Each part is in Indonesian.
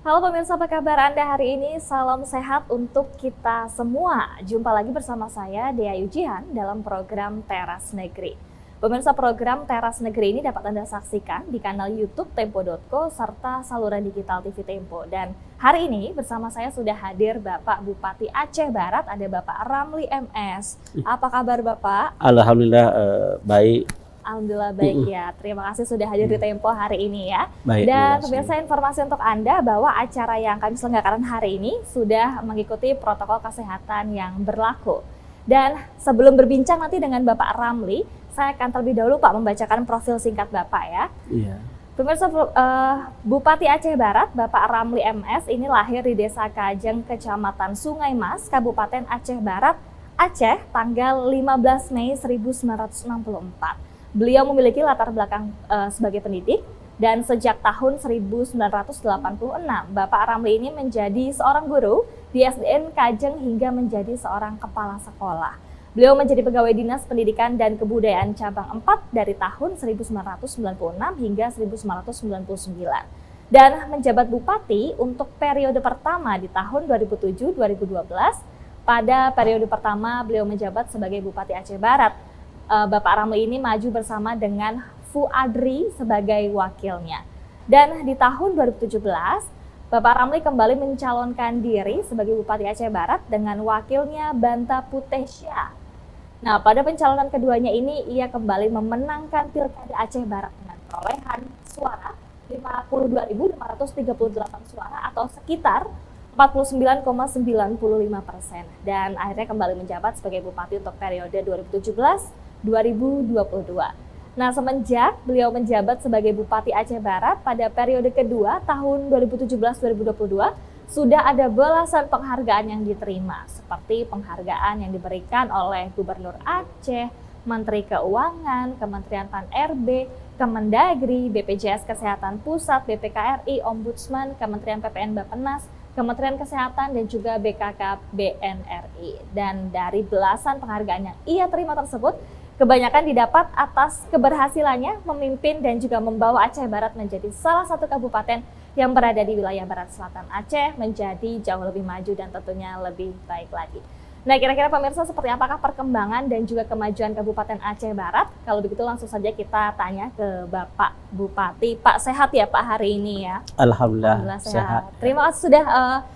Halo pemirsa, apa kabar Anda hari ini? Salam sehat untuk kita semua. Jumpa lagi bersama saya, Dea Yujihan, dalam program Teras Negeri. Pemirsa, program Teras Negeri ini dapat Anda saksikan di kanal YouTube Tempo.co serta saluran digital TV Tempo. Dan hari ini bersama saya sudah hadir Bapak Bupati Aceh Barat, ada Bapak Ramli MS. Apa kabar Bapak? Alhamdulillah baik. Alhamdulillah baik ya. Terima kasih sudah hadir di Tempo hari ini ya. Baik, Dan pemirsa, informasi untuk Anda bahwa acara yang kami selenggarakan hari ini sudah mengikuti protokol kesehatan yang berlaku. Dan sebelum berbincang nanti dengan Bapak Ramli, saya akan terlebih dahulu Pak membacakan profil singkat Bapak ya. Iya. Pemirsa, Bupati Aceh Barat, Bapak Ramli MS ini lahir di Desa Kajeng, Kecamatan Sungai Mas, Kabupaten Aceh Barat, Aceh, tanggal 15 Mei 1964. Beliau memiliki latar belakang sebagai pendidik dan sejak tahun 1986 Bapak Ramli ini menjadi seorang guru di SDN Kajeng hingga menjadi seorang kepala sekolah. Beliau menjadi pegawai Dinas Pendidikan dan Kebudayaan Cabang 4 dari tahun 1996 hingga 1999 dan menjabat bupati untuk periode pertama di tahun 2007-2012. Pada periode pertama beliau menjabat sebagai Bupati Aceh Barat. Bapak Ramli ini maju bersama dengan Fuadri sebagai wakilnya. Dan di tahun 2017, Bapak Ramli kembali mencalonkan diri sebagai Bupati Aceh Barat dengan wakilnya Banta Putesya. Nah, pada pencalonan keduanya ini, ia kembali memenangkan Pilkada Aceh Barat dengan perolehan suara 52.538 suara atau sekitar 49,95%. Dan akhirnya kembali menjabat sebagai Bupati untuk periode 2017-2022. Nah, semenjak beliau menjabat sebagai Bupati Aceh Barat pada periode kedua tahun 2017-2022, sudah ada belasan penghargaan yang diterima, seperti penghargaan yang diberikan oleh Gubernur Aceh, Menteri Keuangan, Kementerian Pan-RB, Kemendagri, BPJS Kesehatan Pusat, BPKRI, Ombudsman, Kementerian PPN Bappenas, Kementerian Kesehatan, dan juga BKKBNRI. Dan dari belasan penghargaan yang ia terima tersebut, kebanyakan didapat atas keberhasilannya memimpin dan juga membawa Aceh Barat menjadi salah satu kabupaten yang berada di wilayah barat selatan Aceh menjadi jauh lebih maju dan tentunya lebih baik lagi. Nah, kira-kira pemirsa, seperti apakah perkembangan dan juga kemajuan Kabupaten Aceh Barat? Kalau begitu langsung saja kita tanya ke Bapak Bupati. Pak, sehat ya Pak hari ini ya? Alhamdulillah sehat. Terima kasih sudah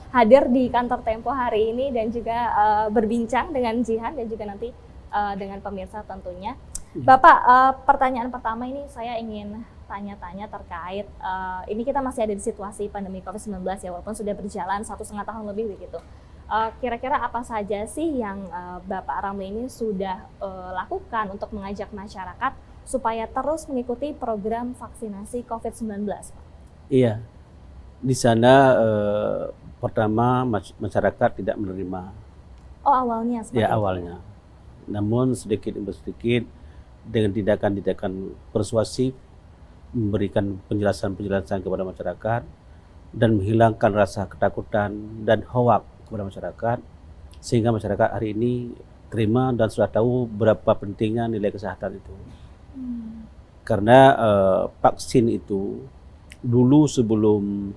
hadir di kantor Tempo hari ini dan juga berbincang dengan Jihan dan juga nanti dengan pemirsa tentunya. Bapak, pertanyaan pertama ini saya ingin tanya-tanya terkait, ini kita masih ada di situasi pandemi COVID-19 ya, walaupun sudah berjalan 1,5 tahun lebih begitu. Kira-kira apa saja sih yang Bapak Ramli ini sudah lakukan untuk mengajak masyarakat supaya terus mengikuti program vaksinasi COVID-19, Pak? Iya, di sana pertama masyarakat tidak menerima. Oh, awalnya seperti Ya, itu. awalnya. Namun sedikit demi sedikit dengan tindakan-tindakan persuasif, memberikan penjelasan-penjelasan kepada masyarakat dan menghilangkan rasa ketakutan dan hoak kepada masyarakat, sehingga masyarakat hari ini terima dan sudah tahu berapa pentingnya nilai kesehatan itu. Karena vaksin itu dulu sebelum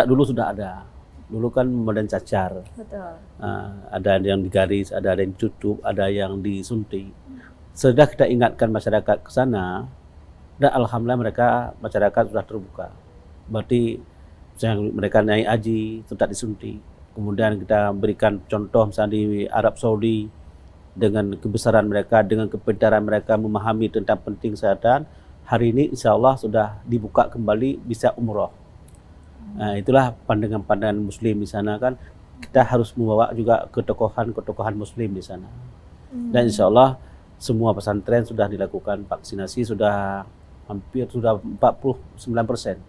dulu sudah ada. Dulu kan modern cacar. Betul. Ada yang digaris, ada yang ditutup, ada yang disuntik. Sudah kita ingatkan masyarakat ke sana, dan alhamdulillah masyarakat sudah terbuka. Berarti mereka naik haji tetap disuntik. Kemudian kita berikan contoh misalnya di Arab Saudi, dengan kebesaran mereka, dengan kepintaran mereka memahami tentang penting kesehatan. Hari ini insya Allah sudah dibuka kembali bisa umroh. Nah, itulah pandangan-pandangan Muslim di sana kan. Kita harus membawa juga ketokohan Muslim di sana. Dan insya Allah semua pesantren sudah dilakukan vaksinasi, sudah hampir 49%. 49%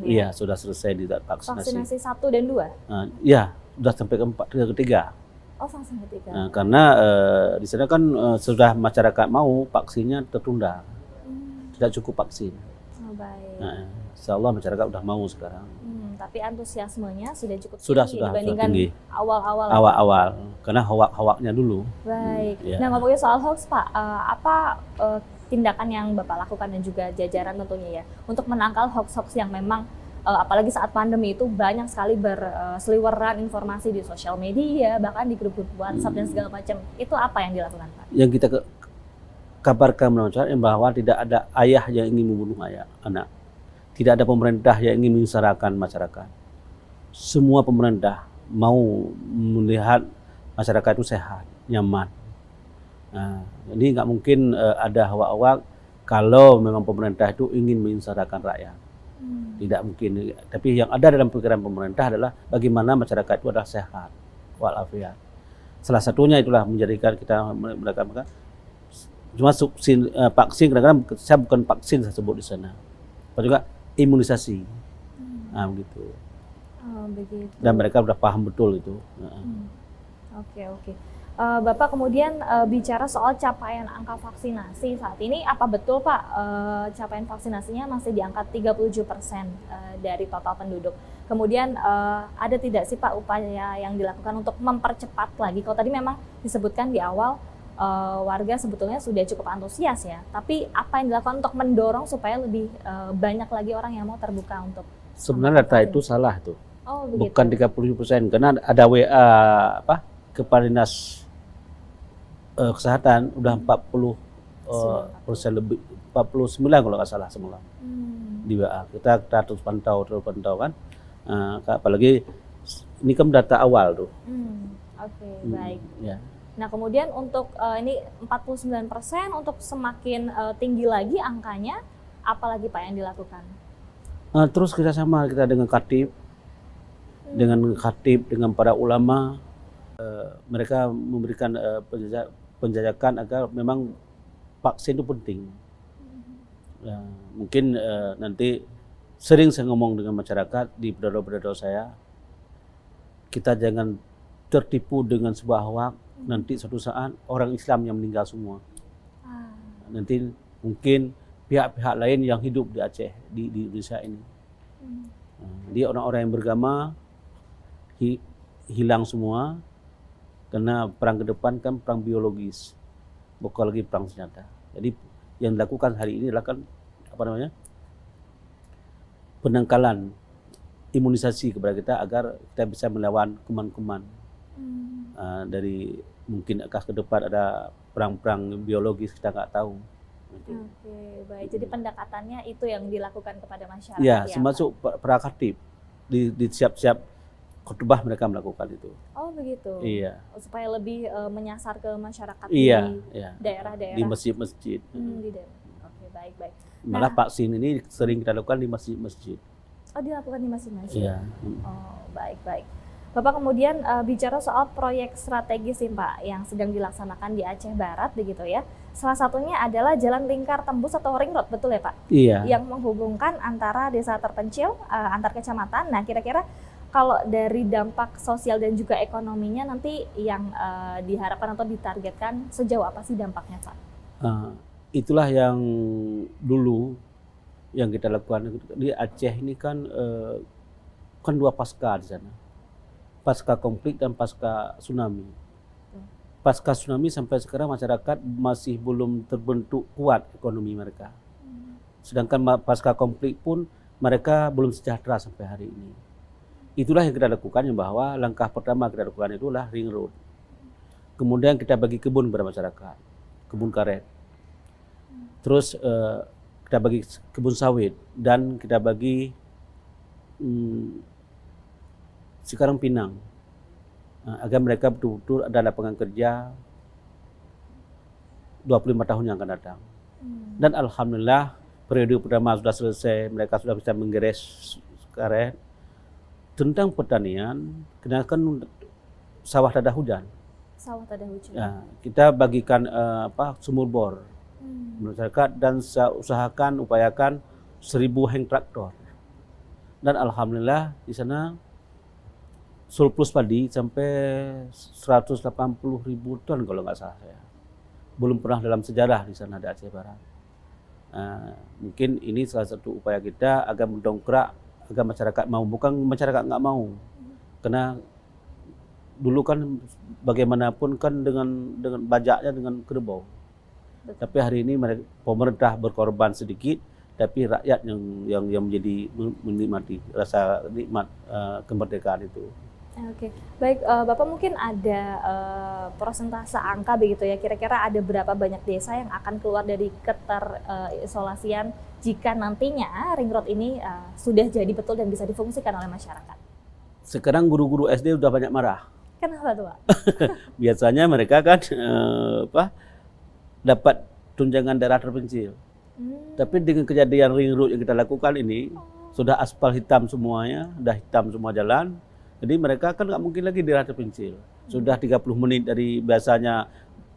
ya? Iya, sudah selesai di vaksinasi. Vaksinasi 1 dan 2? Iya, sudah sampai ketiga. Oh, vaksin ketiga. Karena di sana kan sudah masyarakat mau vaksinnya tertunda. Tidak cukup vaksin. Oh, baik. Insya Allah masyarakat udah mau sekarang. Tapi antusiasmenya sudah cukup tinggi Sudah dibandingkan tinggi. awal-awal. Awal-awal, karena hoak-hoaknya dulu. Baik. Ya. Nah, ngomongin soal hoax, Pak, apa tindakan yang Bapak lakukan dan juga jajaran tentunya ya untuk menangkal hoax-hoax yang memang apalagi saat pandemi itu banyak sekali berseliweran informasi di sosial media, bahkan di grup-grup WhatsApp dan segala macam. Itu apa yang dilakukan, Pak? Yang kita kabarkan bahwa tidak ada ayah yang ingin membunuh anak. Tidak ada pemerintah yang ingin menyengsarakan masyarakat. Semua pemerintah mau melihat masyarakat itu sehat, nyaman. Nah, jadi nggak mungkin ada awak-awak kalau memang pemerintah itu ingin menyengsarakan rakyat. Tidak mungkin. Tapi yang ada dalam pikiran pemerintah adalah bagaimana masyarakat itu adalah sehat, walafiat. Salah satunya itulah menjadikan kita melakukan cuma vaksin, kadang-kadang saya bukan vaksin saya sebut di sana, tapi juga imunisasi, begitu. Oh, begitu. Dan mereka sudah paham betul itu. Oke. Bapak kemudian bicara soal capaian angka vaksinasi saat ini, apa betul Pak capaian vaksinasinya masih di angka 37% dari total penduduk? Kemudian ada tidak sih Pak upaya yang dilakukan untuk mempercepat lagi? Kalau tadi memang disebutkan di awal warga sebetulnya sudah cukup antusias ya, tapi apa yang dilakukan untuk mendorong supaya lebih banyak lagi orang yang mau terbuka untuk? Sebenarnya data itu salah tuh. Oh, begitu. Bukan 37%, karena ada WA kepala dinas kesehatan udah 40% lebih, 49 kalau nggak salah semalam di WA. Kita terus pantau kan, apalagi ini kan data awal tuh. Oke, baik. Ya. Nah kemudian untuk ini 49%, untuk semakin tinggi lagi angkanya, apalagi Pak yang dilakukan? Terus kita dengan Khatib, dengan para ulama, mereka memberikan penjajakan agar memang vaksin itu penting. Mungkin nanti sering saya ngomong dengan masyarakat di pidato-pidato saya, kita jangan tertipu dengan sebuah hoax. Nanti suatu saat orang Islam yang meninggal semua. Nanti mungkin pihak-pihak lain yang hidup di Aceh, di Indonesia ini. Jadi orang-orang yang beragama hilang semua, karena perang ke depan kan perang biologis, bukan lagi perang senjata. Jadi yang dilakukan hari ini adalah penangkalan, imunisasi kepada kita agar kita bisa melawan kuman-kuman. Dari mungkin ke depan ada perang-perang biologis, kita nggak tahu. Oke, baik. Jadi pendekatannya itu yang dilakukan kepada masyarakat. Ya, termasuk para khatib di siap-siap khutbah mereka melakukan itu. Oh begitu. Iya. Supaya lebih menyasar ke masyarakat di daerah-daerah. Di masjid-masjid. Oke, baik. Malah vaksin ini sering kita lakukan di masjid-masjid. Oh, dilakukan di masjid-masjid. Iya. Oh, baik. Bapak kemudian bicara soal proyek strategis sih Pak yang sedang dilaksanakan di Aceh Barat begitu ya. Salah satunya adalah Jalan Lingkar Tembus atau Ring Road, betul ya Pak? Iya. Yang menghubungkan antara desa terpencil, antar kecamatan. Nah, kira-kira kalau dari dampak sosial dan juga ekonominya nanti yang diharapkan atau ditargetkan sejauh apa sih dampaknya Pak? Itulah yang dulu yang kita lakukan di Aceh ini kan dua pasca di sana. Pasca konflik dan pasca tsunami. Pasca tsunami sampai sekarang masyarakat masih belum terbentuk kuat ekonomi mereka. Sedangkan pasca konflik pun mereka belum sejahtera sampai hari ini. Itulah yang kita lakukan, bahwa langkah pertama kita lakukan itulah ring road. Kemudian kita bagi kebun kepada masyarakat, kebun karet. Terus kita bagi kebun sawit dan kita bagi sekarang pinang, agar mereka betul-betul ada lapangan kerja 25 tahun yang akan datang. Dan alhamdulillah periode pertama sudah selesai, mereka sudah bisa menggeres karet. Tentang pertanian, kenakan sawah tak ada hujan. Ya, kita bagikan sumur bor masyarakat dan usahakan upayakan 1000 heng traktor. Dan alhamdulillah di sana surplus padi sampai 180.000 ton kalau nggak salah saya. Belum pernah dalam sejarah di sana di Aceh Barat. Mungkin ini salah satu upaya kita agar mendongkrak, agar masyarakat mau. Bukan masyarakat nggak mau, karena dulu kan bagaimanapun kan dengan bajaknya dengan kerbau. Tapi hari ini pemerintah berkorban sedikit tapi rakyat yang menjadi menikmati rasa nikmat kemerdekaan itu. Oke, baik Bapak mungkin ada persentase angka begitu ya, kira-kira ada berapa banyak desa yang akan keluar dari keterisolasian jika nantinya ring road ini sudah jadi betul dan bisa difungsikan oleh masyarakat? Sekarang guru-guru SD udah banyak marah. Kenapa tuh Pak? Biasanya mereka kan dapat tunjangan daerah terpencil. Tapi dengan kejadian ring road yang kita lakukan ini, sudah aspal hitam semuanya, udah hitam semua jalan. Jadi mereka kan nggak mungkin lagi daerah terpencil. Sudah 30 menit dari biasanya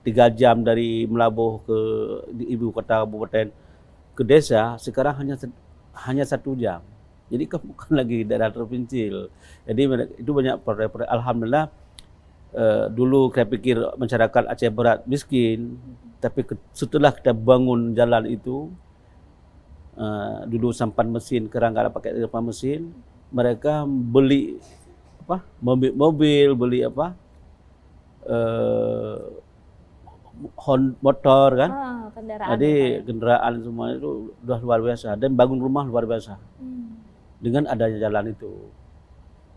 3 jam dari Melabuh ke ibu kota kabupaten ke desa, sekarang hanya 1 jam. Jadi kan bukan lagi daerah terpencil. Jadi itu banyak proyek-proyek. Alhamdulillah dulu saya pikir masyarakat Aceh Barat miskin, tapi setelah kita bangun jalan itu, dulu sampan mesin, kerang nggak ada pakai sampan mesin, mereka beli mobil, beli motor kan, kendaraan. jadi kendaraan semua itu udah luar biasa, dan bangun rumah luar biasa dengan adanya jalan itu.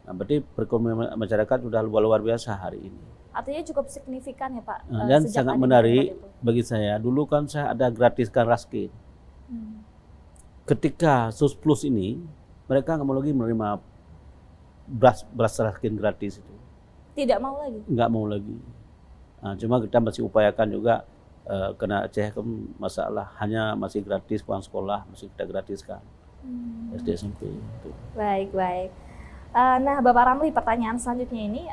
Nah, berarti perekonomian masyarakat sudah luar biasa hari ini. Artinya cukup signifikan ya Pak. Dan sangat menarik bagi saya. Dulu kan saya ada gratiskan raskin. Ketika SUS Plus ini, mereka nggak mau lagi menerima beras raskin gratis itu. Tidak mau lagi? Nggak mau lagi. Nah, cuma kita masih upayakan juga, karena Aceh kan masalah hanya masih gratis pulang sekolah, masih kita gratiskan SD SMP. Itu. Baik. Nah Bapak Ramli, pertanyaan selanjutnya ini,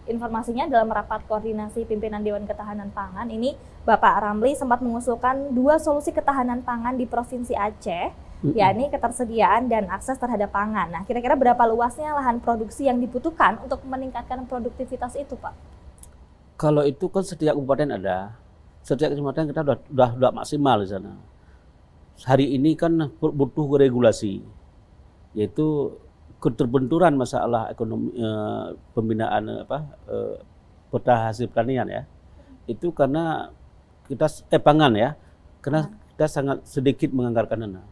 informasinya dalam rapat koordinasi pimpinan Dewan Ketahanan Pangan ini, Bapak Ramli sempat mengusulkan 2 solusi ketahanan pangan di Provinsi Aceh, yakni ketersediaan dan akses terhadap pangan. Nah, kira-kira berapa luasnya lahan produksi yang dibutuhkan untuk meningkatkan produktivitas itu, Pak? Kalau itu kan setiap kabupaten ada, setiap kecamatan kita udah maksimal di sana. Hari ini kan butuh regulasi, yaitu keterbenturan masalah ekonomi, pembinaan peta hasil pertanian ya, itu karena kita pangan ya, karena kita sangat sedikit menganggarkan dana.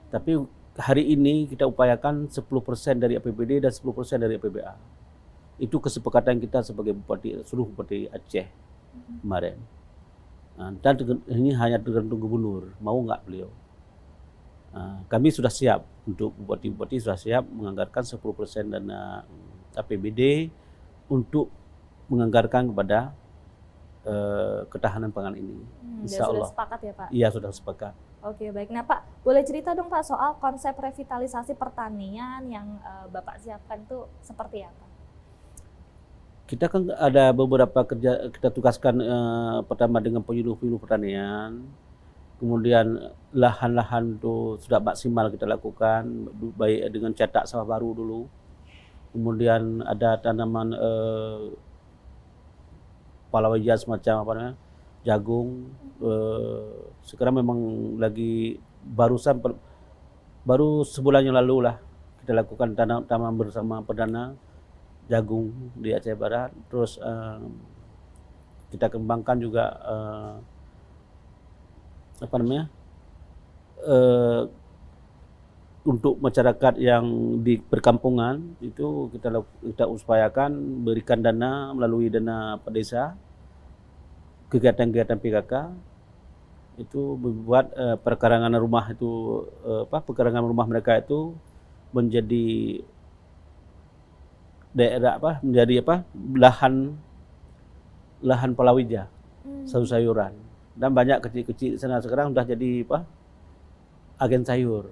Tapi hari ini kita upayakan 10% dari APBD dan 10% dari APBA. Itu kesepakatan kita sebagai seluruh bupati Aceh kemarin. Nah, dan ini hanya tergantung gubernur, mau nggak beliau. Kami sudah siap, untuk bupati-bupati sudah siap menganggarkan 10% dana APBD untuk menganggarkan kepada ketahanan pangan ini. Insya Allah. Sudah sepakat ya Pak? Iya, sudah sepakat. Oke, baik. Nah Pak, boleh cerita dong Pak soal konsep revitalisasi pertanian yang Bapak siapkan itu seperti apa? Kita kan ada beberapa kerja, kita tugaskan pertama dengan penyuluh-penyuluh pertanian. Kemudian lahan-lahan itu sudah maksimal kita lakukan, baik dengan cetak sawah baru dulu. Kemudian ada tanaman palawija semacam apa namanya, jagung. Sekarang memang lagi baru sebulan yang lalu lah kita lakukan tanam bersama Perdana jagung di Aceh Barat. Terus kita kembangkan juga untuk masyarakat yang di perkampungan itu kita upayakan berikan dana melalui dana pedesa, kegiatan-kegiatan PKK itu membuat perkarangan rumah itu perkarangan rumah mereka itu menjadi daerah menjadi lahan palawija, sayur-sayuran. Dan banyak kecil-kecil sana sekarang sudah jadi agen sayur.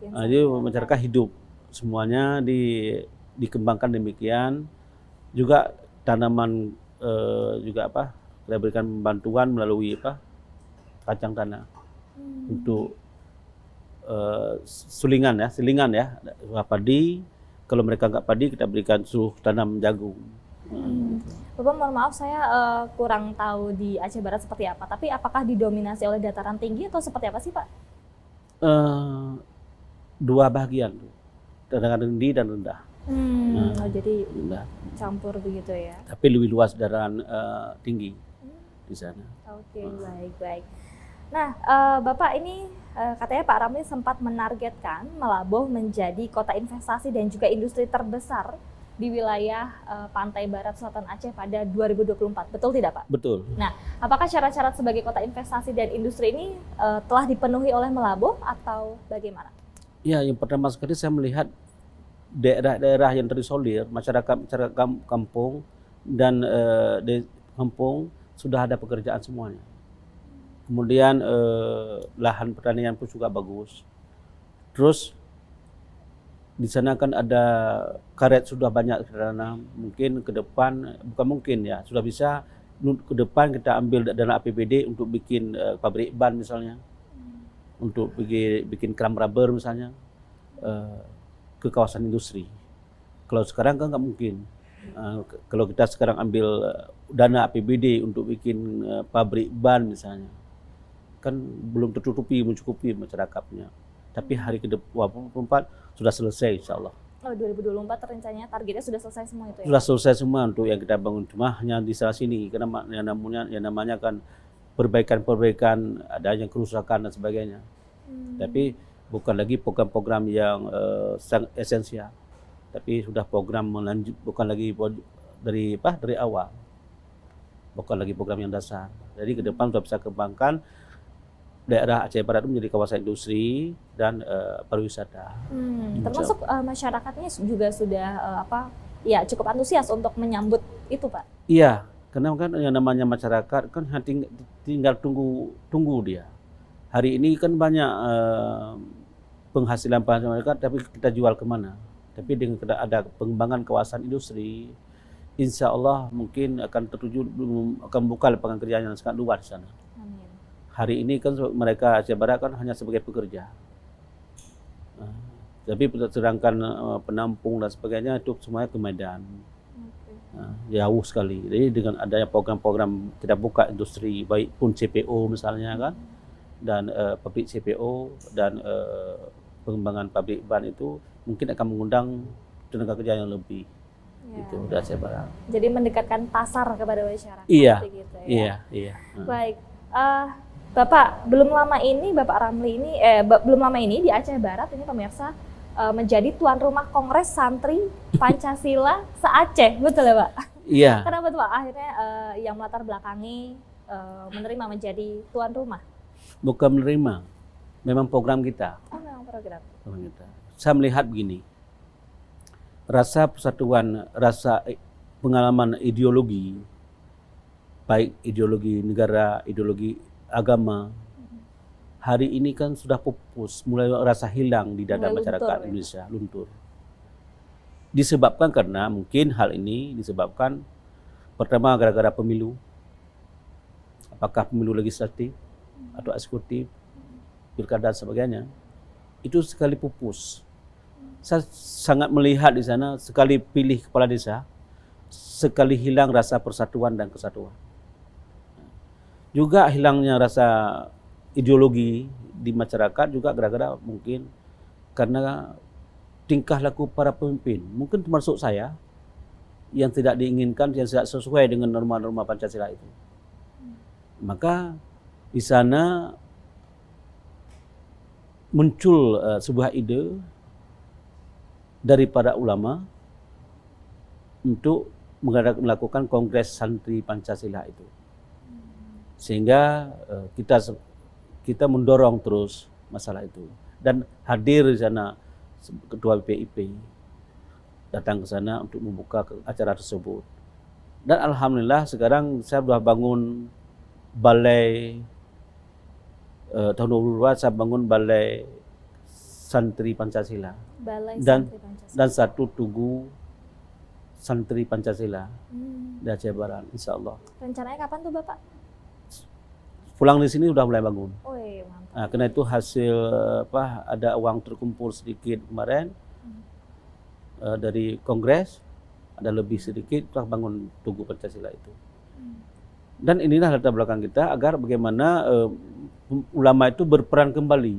Jadi masyarakat hidup semuanya dikembangkan demikian. Juga tanaman juga kita berikan bantuan melalui kacang tanah untuk selingan ya padi. Kalau mereka nggak padi, kita berikan suruh tanam jagung. Bapak mohon maaf, saya kurang tahu di Aceh Barat seperti apa. Tapi apakah didominasi oleh dataran tinggi atau seperti apa sih Pak? Dua bagian, dataran tinggi dan rendah. Jadi rendah. Campur begitu ya. Tapi lebih luas dataran tinggi di sana. Oke, baik. Nah, Bapak ini katanya Pak Ramli sempat menargetkan Meulaboh menjadi kota investasi dan juga industri terbesar di wilayah pantai barat selatan Aceh pada 2024. Betul tidak, Pak? Betul. Nah, apakah syarat-syarat sebagai kota investasi dan industri ini telah dipenuhi oleh Meulaboh atau bagaimana? Ya, yang pertama sekali saya melihat daerah-daerah yang terisolir, masyarakat kampung dan di kampung sudah ada pekerjaan semuanya. Kemudian lahan pertanian pun juga bagus. Terus di sana kan ada karet sudah banyak ditanam. Mungkin ke depan, bukan mungkin ya, sudah bisa ke depan kita ambil dana APBD untuk bikin pabrik ban misalnya, untuk bikin keram rubber misalnya ke kawasan industri. Kalau sekarang kan nggak mungkin. Kalau kita sekarang ambil dana APBD untuk bikin pabrik ban misalnya, kan belum tertutupi, mencukupi masyarakatnya. Tapi hari ke-24 sudah selesai insya Allah. Oh, 2024 rencananya targetnya sudah selesai semua itu ya? Sudah selesai semua untuk yang kita bangun. Cuma hanya di sana sini, karena yang namanya kan perbaikan-perbaikan, ada yang kerusakan dan sebagainya. Tapi bukan lagi program-program yang sangat esensial. Tapi sudah program melanjut, bukan lagi dari awal. Bukan lagi program yang dasar. Jadi ke depan sudah bisa kembangkan daerah Aceh Barat itu menjadi kawasan industri dan pariwisata. Termasuk masyarakatnya juga sudah cukup antusias untuk menyambut itu, Pak. Iya, karena kan yang namanya masyarakat kan tinggal tunggu dia. Hari ini kan banyak penghasilan masyarakat, tapi kita jual kemana? Tapi dengan ada pengembangan kawasan industri, insya Allah mungkin akan akan buka lapangan kerja yang sangat luas di sana. Amin. Hari ini kan mereka Aceh Barat kan hanya sebagai pekerja. Tapi sedangkan penampung dan sebagainya itu semuanya ke Medan. Jauh sekali. Jadi dengan adanya program-program kita buka industri, baik pun CPO misalnya kan, dan pabrik CPO dan pengembangan pabrik ban itu mungkin akan mengundang tenaga kerja yang lebih. Itu dari Aceh Barat. Jadi mendekatkan pasar kepada masyarakat. Iya. Gitu, ya? Iya. Baik. Bapak, belum lama ini Bapak Ramli ini belum lama ini di Aceh Barat ini pemirsa menjadi tuan rumah Kongres Santri Pancasila se-Aceh, betul ya, Pak? Iya. Kenapa tuh, Pak? Akhirnya yang melatar belakangi menerima menjadi tuan rumah? Bukan menerima, memang program kita. Oh, memang program. Saya melihat begini, rasa persatuan, rasa pengalaman ideologi, baik ideologi negara, ideologi agama, hari ini kan sudah pupus, mulai rasa hilang di dada masyarakat Indonesia, luntur. Disebabkan karena mungkin hal ini disebabkan pertama gara-gara pemilu, apakah pemilu legislatif atau eksekutif, pilkada dan sebagainya, itu sekali pupus. Saya sangat melihat di sana sekali pilih kepala desa, sekali hilang rasa persatuan dan kesatuan. Juga hilangnya rasa ideologi di masyarakat juga gara-gara mungkin karena tingkah laku para pemimpin. Mungkin termasuk saya yang tidak diinginkan, yang tidak sesuai dengan norma-norma Pancasila itu. Maka di sana muncul sebuah ide dari para ulama untuk melakukan Kongres Santri Pancasila itu. Sehingga kita mendorong terus masalah itu. Dan hadir di sana Ketua BPIP datang ke sana untuk membuka acara tersebut. Dan alhamdulillah sekarang saya sudah bangun balai tahun 2022 saya bangun balai Santri Pancasila. Balai dan Santri Pancasila. Dan satu tugu Santri Pancasila di Aceh Barat, insya Allah. Rencananya kapan tuh, Bapak? Pulang di sini udah mulai bangun. Oh, iya, mantap. Nah, karena itu hasil ada uang terkumpul sedikit kemarin dari Kongres, ada lebih sedikit telah bangun tugu Pancasila itu. Dan inilah latar belakang kita agar bagaimana ulama itu berperan kembali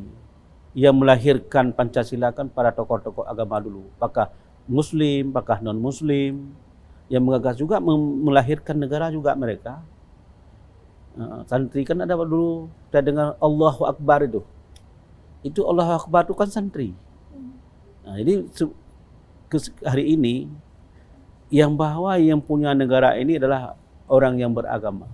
yang melahirkan Pancasila kan para tokoh-tokoh agama dulu, apakah Muslim, apakah non-Muslim, yang mengagas juga melahirkan negara juga mereka. Santri kan ada dulu kita dengar Allahu Akbar itu Allahu Akbar itu kan santri. Nah, jadi hari ini yang bahwa yang punya negara ini adalah orang yang beragama.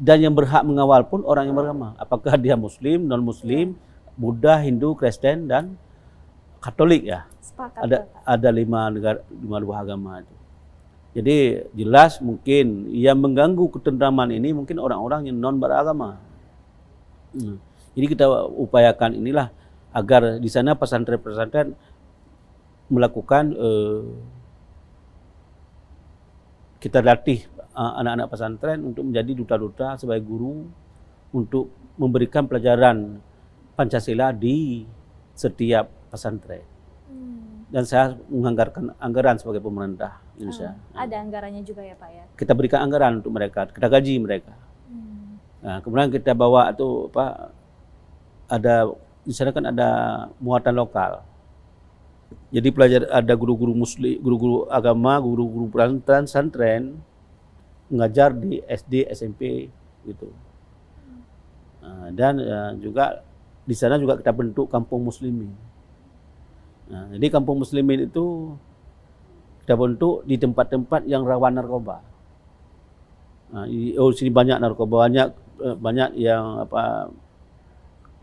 Dan yang berhak mengawal pun orang yang beragama. Apakah dia Muslim, non-Muslim, Buddha, Hindu, Kristen, dan Katolik ya. Sepakat, ada 5 agama itu. Jadi jelas mungkin yang mengganggu ketentraman ini mungkin orang-orang yang non beragama. Jadi kita upayakan inilah agar di sana pesantren-pesantren melakukan kita latih anak-anak pesantren untuk menjadi duta-duta sebagai guru untuk memberikan pelajaran Pancasila di setiap pesantren. Dan saya menganggarkan anggaran sebagai pemerintah Indonesia. Ada anggarannya juga ya Pak ya? Kita berikan anggaran untuk mereka, kita gaji mereka. Nah, kemudian kita bawa itu ada di sana kan ada muatan lokal. Jadi ada guru-guru muslim, guru-guru agama, guru-guru pesantren mengajar di SD, SMP gitu. Dan juga di sana juga kita bentuk kampung muslimin. Nah, jadi kampung muslimin itu kita bentuk di tempat-tempat yang rawan narkoba. Sini banyak narkoba, banyak yang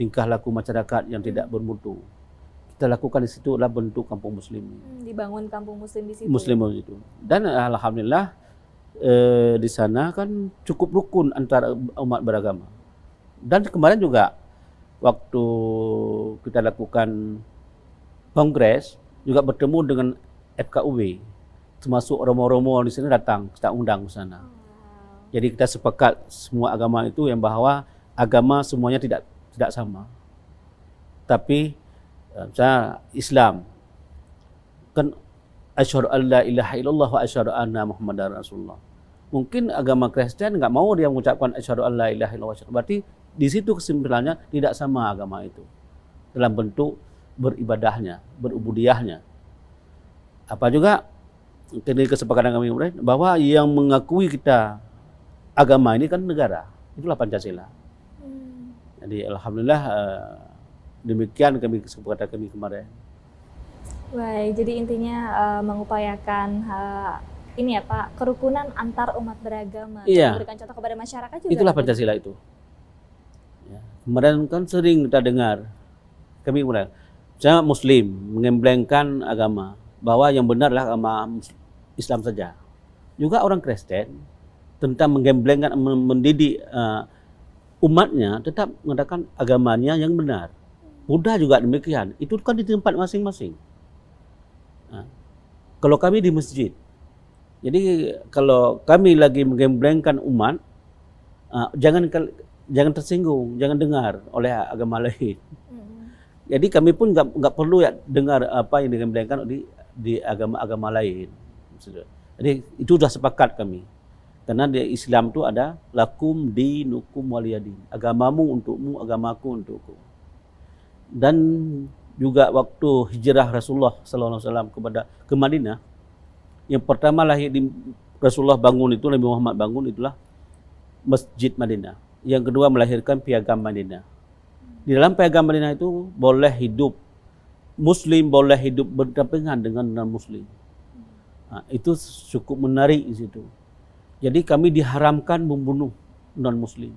tingkah laku masyarakat yang tidak bermutu. Kita lakukan di situ adalah bentuk kampung muslimin. Dibangun kampung muslim di situ. Muslim di situ. Dan alhamdulillah di sana kan cukup rukun antara umat beragama. Dan kemarin juga waktu kita lakukan kongres juga bertemu dengan FKUB, termasuk romo-romo di sini datang, kita undang ke sana. Jadi kita sepakat semua agama itu yang bahwa agama semuanya tidak sama. Tapi misalnya Islam kan asyhadu an la ilaha illallah wa asyhadu anna muhammadar rasulullah. Mungkin agama Kristen nggak mau dia mengucapkan asyhadu an la ilaha illallah. Berarti di situ kesimpulannya tidak sama agama itu dalam bentuk beribadahnya, berubudiyahnya. Apa juga ini kesepakatan kami bahwa yang mengakui kita agama ini kan negara, itulah Pancasila. Jadi alhamdulillah demikian kesepakatan kami kemarin. Baik, jadi intinya mengupayakan ini ya Pak, kerukunan antar umat beragama. Iya. Memberikan contoh kepada masyarakat juga. Itulah Pancasila itu. Ya. Kemarin kan sering kita dengar kami kemudian saya Muslim mengemblengkan agama bahwa yang benar adalah agama Islam saja. Juga orang Kristen tentang menggemblengkan mendidik umatnya tetap mengatakan agamanya yang benar. Buddha juga demikian. Itu kan di tempat masing-masing. Nah, kalau kami di masjid, jadi kalau kami lagi menggemblengkan umat, jangan tersinggung, jangan dengar oleh agama lain. Jadi kami pun nggak perlu ya dengar apa yang digemblengkan di agama-agama lain. Jadi itu sudah sepakat kami. Karena di Islam itu ada lakum dinukum waliyadin. Agamamu untukmu, agamaku untukku. Dan juga waktu hijrah Rasulullah SAW ke Madinah, yang pertama lahir di Rasulullah bangun itu, Nabi Muhammad bangun itulah Masjid Madinah. Yang kedua melahirkan Piagam Madinah. Di dalam Piagam Madinah itu boleh hidup Muslim, boleh hidup berdampingan dengan non-Muslim. Nah, itu cukup menarik di situ. Jadi kami diharamkan membunuh non-Muslim.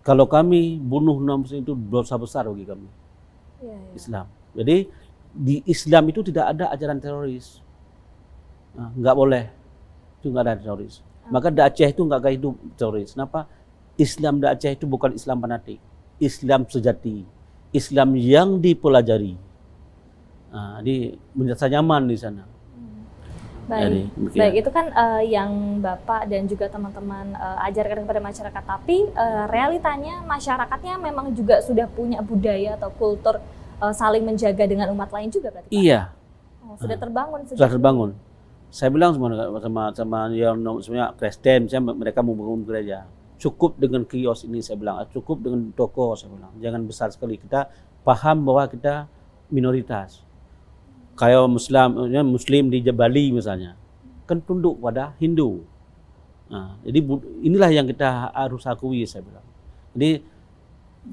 Kalau kami bunuh non-Muslim itu dosa besar bagi kami. Islam. Jadi di Islam itu tidak ada ajaran teroris. Nah, nggak boleh. Itu nggak ada teroris. Maka di Aceh itu nggak hidup teroris. Kenapa? Islam di Aceh itu bukan Islam fanatik. Islam sejati. Islam yang dipelajari. Nah, merasa nyaman di sana. Baik, baik itu kan yang Bapak dan juga teman-teman ajarkan kepada masyarakat. Tapi realitanya masyarakatnya memang juga sudah punya budaya atau kultur saling menjaga dengan umat lain juga berarti Pak? Iya. Sudah terbangun. Sudah terbangun. Saya bilang sama yang sebenarnya Kristen, mereka mau bangun gereja. Cukup dengan kios ini saya bilang, cukup dengan toko saya bilang. Jangan besar sekali. Kita paham bahwa kita minoritas. Kayak Muslim di Bali misalnya, kan tunduk pada Hindu. Jadi inilah yang kita harus akui, saya bilang. Jadi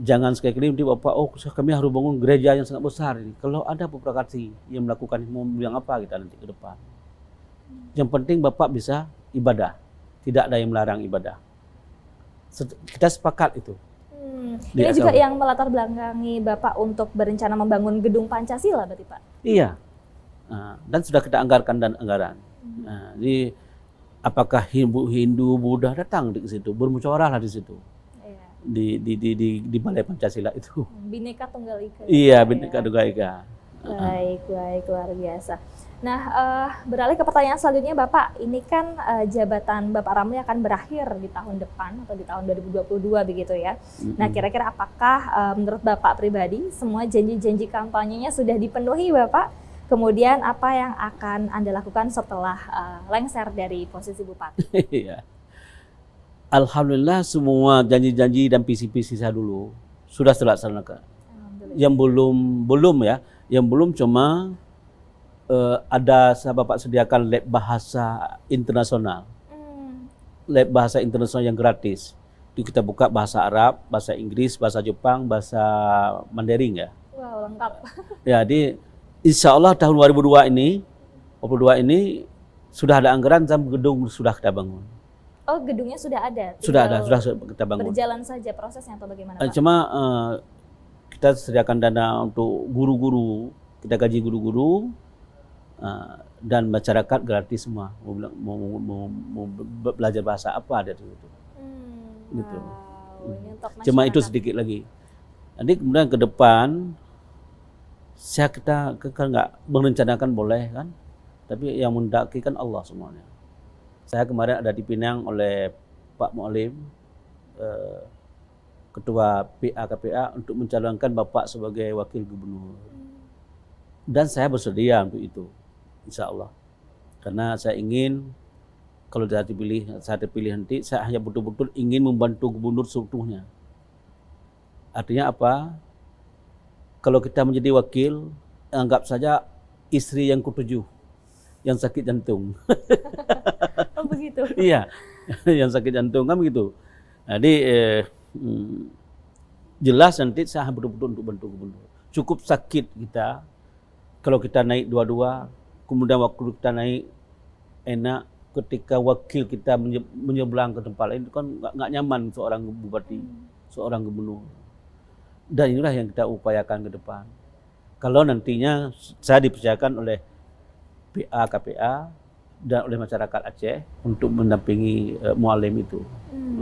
jangan sekali-kali nanti Bapak, kami harus bangun gereja yang sangat besar ini. Kalau ada provokasi yang melakukan, mau bilang apa kita nanti ke depan. Yang penting Bapak bisa ibadah. Tidak ada yang melarang ibadah. Kita sepakat itu. Ini juga yang melatar belakangi Bapak untuk berencana membangun gedung Pancasila berarti Pak? Iya. Dan sudah kita anggarkan dan anggaran. Jadi apakah Hindu, Buddha datang di situ, bermusyawarah lah di situ. Iya. Di Balai Pancasila itu. Bhinneka Tunggal Ika. Iya, Bhinneka Tunggal Ika. Baik, luar biasa. Nah, beralih ke pertanyaan selanjutnya Bapak, ini kan jabatan Bapak Ramli akan berakhir di tahun depan atau di tahun 2022 begitu ya. Nah, kira-kira apakah menurut Bapak pribadi semua janji-janji kampanyenya sudah dipenuhi Bapak? Kemudian apa yang akan Anda lakukan setelah lengser dari posisi Bupati? Iya. Alhamdulillah semua janji-janji dan visi-visi saya dulu sudah terlaksanakan. Yang belum ya, yang belum cuma ada Bapak sediakan lab bahasa internasional. Lab bahasa internasional yang gratis. Itu kita buka bahasa Arab, bahasa Inggris, bahasa Jepang, bahasa Mandarin ya. Wow, lengkap. Ya, jadi insya Allah tahun 2022 ini sudah ada anggaran dan gedung sudah kita bangun. Oh, gedungnya sudah ada? Sudah kita bangun. Berjalan saja prosesnya atau bagaimana Pak? Cuma kita sediakan dana untuk guru-guru, kita gaji guru-guru, dan masyarakat gratis semua. Mau belajar bahasa apa dari itu. Gitu. Wow, ini untuk cuma itu sedikit lagi. Nanti kemudian ke depan, kita kan nggak merencanakan boleh kan, tapi yang mendaki kan Allah semuanya. Saya kemarin ada dipinang oleh Pak Mu'alim, Ketua PA KPA untuk mencalonkan Bapak sebagai Wakil Gubernur. Dan saya bersedia untuk itu, insya Allah. Karena saya ingin, kalau saya terpilih nanti, saya hanya betul-betul ingin membantu Gubernur seutuhnya. Artinya apa? Kalau kita menjadi wakil, anggap saja istri yang ke-7 yang sakit jantung. Oh begitu? Iya, yang sakit jantung kan begitu. Jadi jelas nanti saya betul-betul untuk bantu Gubernur. Cukup sakit kita, kalau kita naik dua-dua, kemudian waktu kita naik enak, ketika wakil kita menyeberang ke tempat lain, itu kan nggak nyaman seorang bupati, seorang gubernur. Dan inilah yang kita upayakan ke depan. Kalau nantinya saya dipercayakan oleh PA KPA dan oleh masyarakat Aceh untuk mendampingi Mu'alim itu.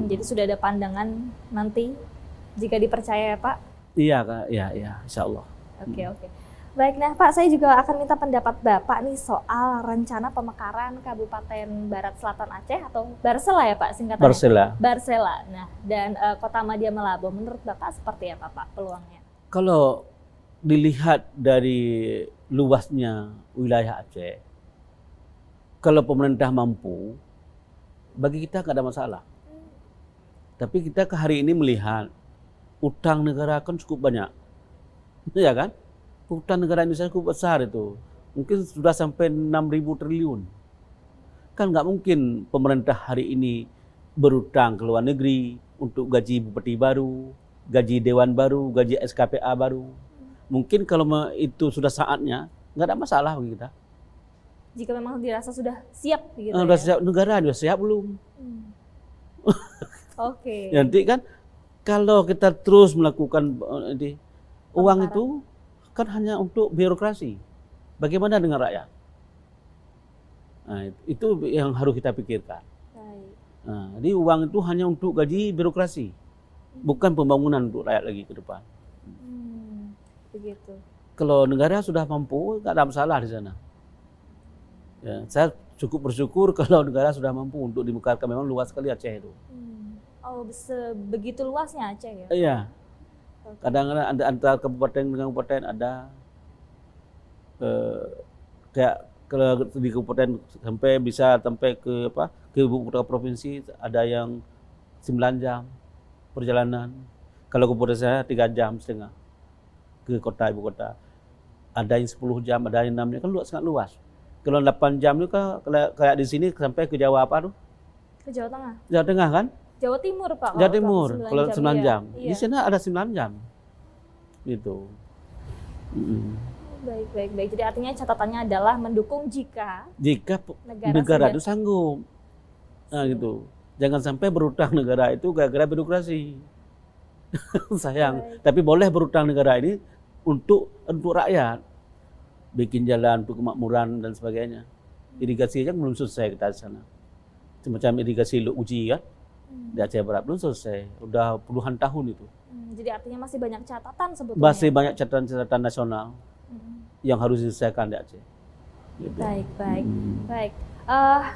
Jadi sudah ada pandangan nanti jika dipercaya ya Pak? Iya, insya Allah. Oke. Baik, nah Pak, saya juga akan minta pendapat Bapak nih soal rencana pemekaran Kabupaten Barat Selatan Aceh atau Barsela ya Pak singkatannya? Barsela. Nah, dan Kota Madya Melabo, menurut Bapak seperti apa Pak peluangnya? Kalau dilihat dari luasnya wilayah Aceh, kalau pemerintah mampu, bagi kita nggak ada masalah. Tapi kita hari ini melihat utang negara kan cukup banyak, ya kan? Utang negara Indonesia cukup besar itu, mungkin sudah sampai 6.000 triliun. Kan nggak mungkin pemerintah hari ini berutang ke luar negeri untuk gaji bupati baru, gaji dewan baru, gaji SKPA baru. Mungkin kalau itu sudah saatnya, nggak ada masalah bagi kita. Jika memang dirasa sudah siap gitu ya? Siap, negara sudah siap belum? Oke. Nanti kan kalau kita terus melakukan uang itu kan hanya untuk birokrasi. Bagaimana dengan rakyat? Nah, itu yang harus kita pikirkan. Nah, jadi uang itu hanya untuk gaji birokrasi, bukan pembangunan untuk rakyat lagi ke depan. Begitu. Kalau negara sudah mampu, nggak ada masalah di sana. Ya, saya cukup bersyukur kalau negara sudah mampu untuk dimekarkan. Memang luas sekali Aceh itu. Oh, sebegitu luasnya Aceh ya? Iya. Kadang-kadang antara kabupaten dengan kabupaten ada kayak kalau di kabupaten sampai ke ibu kota provinsi ada yang 9 jam perjalanan. Kalau kabupaten saya 3,5 jam ke kota ibu kota. Ada yang 10 jam, ada yang 6 jam, kan sangat luas. Kalau 8 jam itu kan kayak di sini sampai ke Jawa apa tuh? Ke Jawa Tengah. Jawa Tengah kan? Jawa Timur Pak. Jawa Timur, kalau 9 ya. jam. Iya. Di sana ada 9 jam. Gitu. Baik. Jadi artinya catatannya adalah mendukung jika negara itu sanggup. Nah gitu. Jangan sampai berutang negara itu gara-gara birokrasi. Sayang. Baik. Tapi boleh berutang negara ini untuk rakyat. Bikin jalan untuk kemakmuran dan sebagainya. Irigasi aja belum selesai kita di sana. Semacam irigasi Luk Uji kan. Di Aceh Barat belum selesai. Udah puluhan tahun itu. Jadi artinya masih banyak catatan sebetulnya. Masih banyak catatan nasional yang harus diselesaikan di Aceh. Gitu. Baik.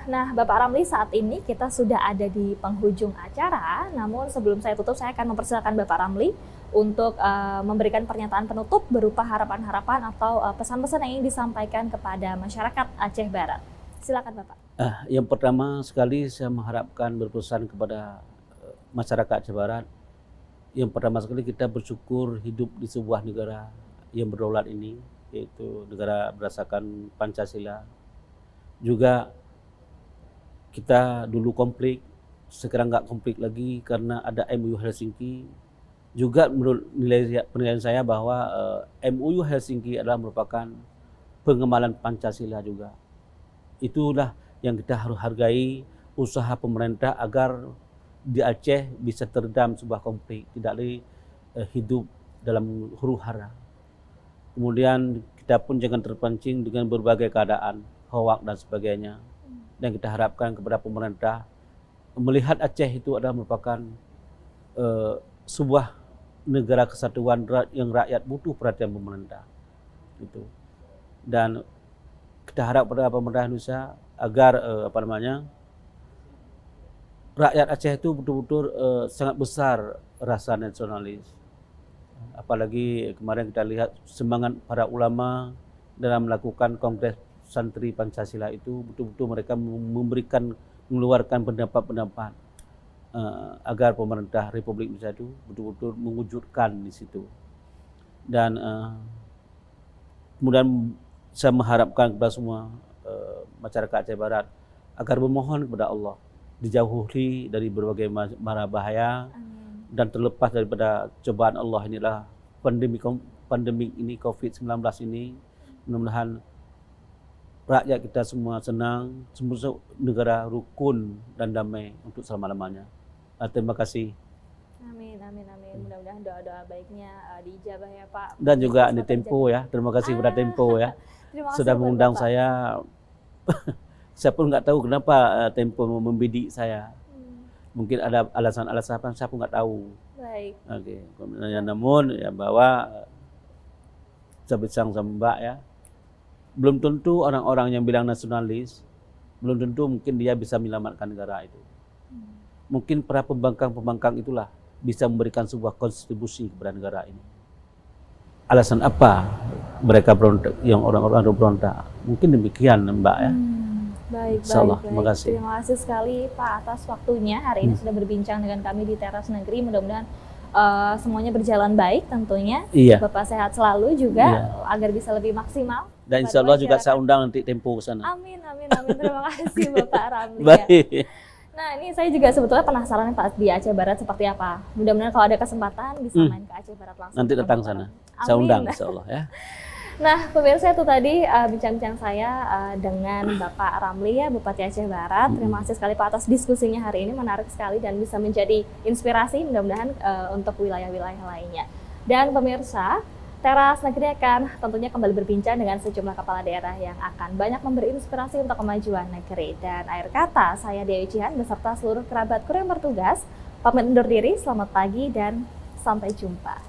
Nah, Bapak Ramli, saat ini kita sudah ada di penghujung acara. Namun sebelum saya tutup, saya akan mempersilakan Bapak Ramli untuk memberikan pernyataan penutup berupa harapan-harapan atau pesan-pesan yang ingin disampaikan kepada masyarakat Aceh Barat. Silakan Bapak. Yang pertama sekali saya mengharapkan berpesan kepada masyarakat Aceh Barat. Yang pertama sekali kita bersyukur hidup di sebuah negara yang berdaulat ini, yaitu negara berdasarkan Pancasila. Juga kita dulu konflik, sekarang nggak konflik lagi karena ada MOU Helsinki. Juga menurut penilaian saya bahwa MOU Helsinki adalah merupakan pengemalan Pancasila juga. Itulah yang kita harus hargai, usaha pemerintah agar di Aceh bisa teredam sebuah konflik, tidak lagi hidup dalam huru-hara. Kemudian kita pun jangan terpancing dengan berbagai keadaan, hoak dan sebagainya. Dan kita harapkan kepada pemerintah melihat Aceh itu adalah merupakan sebuah negara kesatuan yang rakyat butuh perhatian pemerintah. Gitu. Dan kita harap pada pemerintah Indonesia agar rakyat Aceh itu betul-betul sangat besar rasa nasionalis. Apalagi kemarin kita lihat semangat para ulama dalam melakukan Kongres Santri Pancasila itu, betul-betul mereka mengeluarkan pendapat-pendapat agar pemerintah Republik Indonesia itu betul-betul mewujudkan di situ. Dan kemudian saya mengharapkan kepada semua masyarakat Aceh Barat agar memohon kepada Allah dijauhi dari berbagai mara bahaya. Amin. Dan terlepas daripada cobaan Allah, inilah pandemi ini, COVID-19 ini, mudah-mudahan rakyat kita semua senang, semua negara rukun dan damai untuk selama-lamanya. Terima kasih. Amin. Mudah-mudahan doa-doa baiknya diijabah ya Pak. Dan juga di Tempo ya, terima kasih kepada Tempo ya. Terima kasih Sudah buat mengundang Bapak. saya. Saya pun nggak tahu kenapa Tempo membidik saya. Mungkin ada alasan-alasan apa, saya pun nggak tahu. Baik. Oke. Namun ya bahwa saya bilang sama Mbak ya, belum tentu orang-orang yang bilang nasionalis, belum tentu mungkin dia bisa menyelamatkan negara itu. Mungkin para pembangkang-pembangkang itulah bisa memberikan sebuah kontribusi kepada negara ini. Alasan apa mereka berontak, yang orang-orang berontak? Mungkin demikian Mbak ya. Baik. Terima kasih. Terima kasih sekali Pak atas waktunya hari ini sudah berbincang dengan kami di Teras Negeri. Mudah-mudahan semuanya berjalan baik tentunya. Iya. Bapak sehat selalu juga agar bisa lebih maksimal. Dan insya Allah juga saya undang nanti Tempo ke sana. Amin. Terima kasih Bapak Ramli. Baik. Nah ini saya juga sebetulnya penasaran Pak di Aceh Barat seperti apa. Mudah-mudahan kalau ada kesempatan bisa main ke Aceh Barat langsung. Nanti datang sana. Saya undang insya Allah ya. Nah, pemirsa, itu tadi bincang-bincang saya dengan Bapak Ramli ya, Bupati Aceh Barat. Terima kasih sekali Pak atas diskusinya hari ini, menarik sekali dan bisa menjadi inspirasi mudah-mudahan untuk wilayah-wilayah lainnya. Dan pemirsa, Teras Negeri akan tentunya kembali berbincang dengan sejumlah kepala daerah yang akan banyak memberi inspirasi untuk kemajuan negeri. Dan akhir kata, saya Dewi Cihan beserta seluruh kerabatku yang bertugas, pamit undur diri, selamat pagi dan sampai jumpa.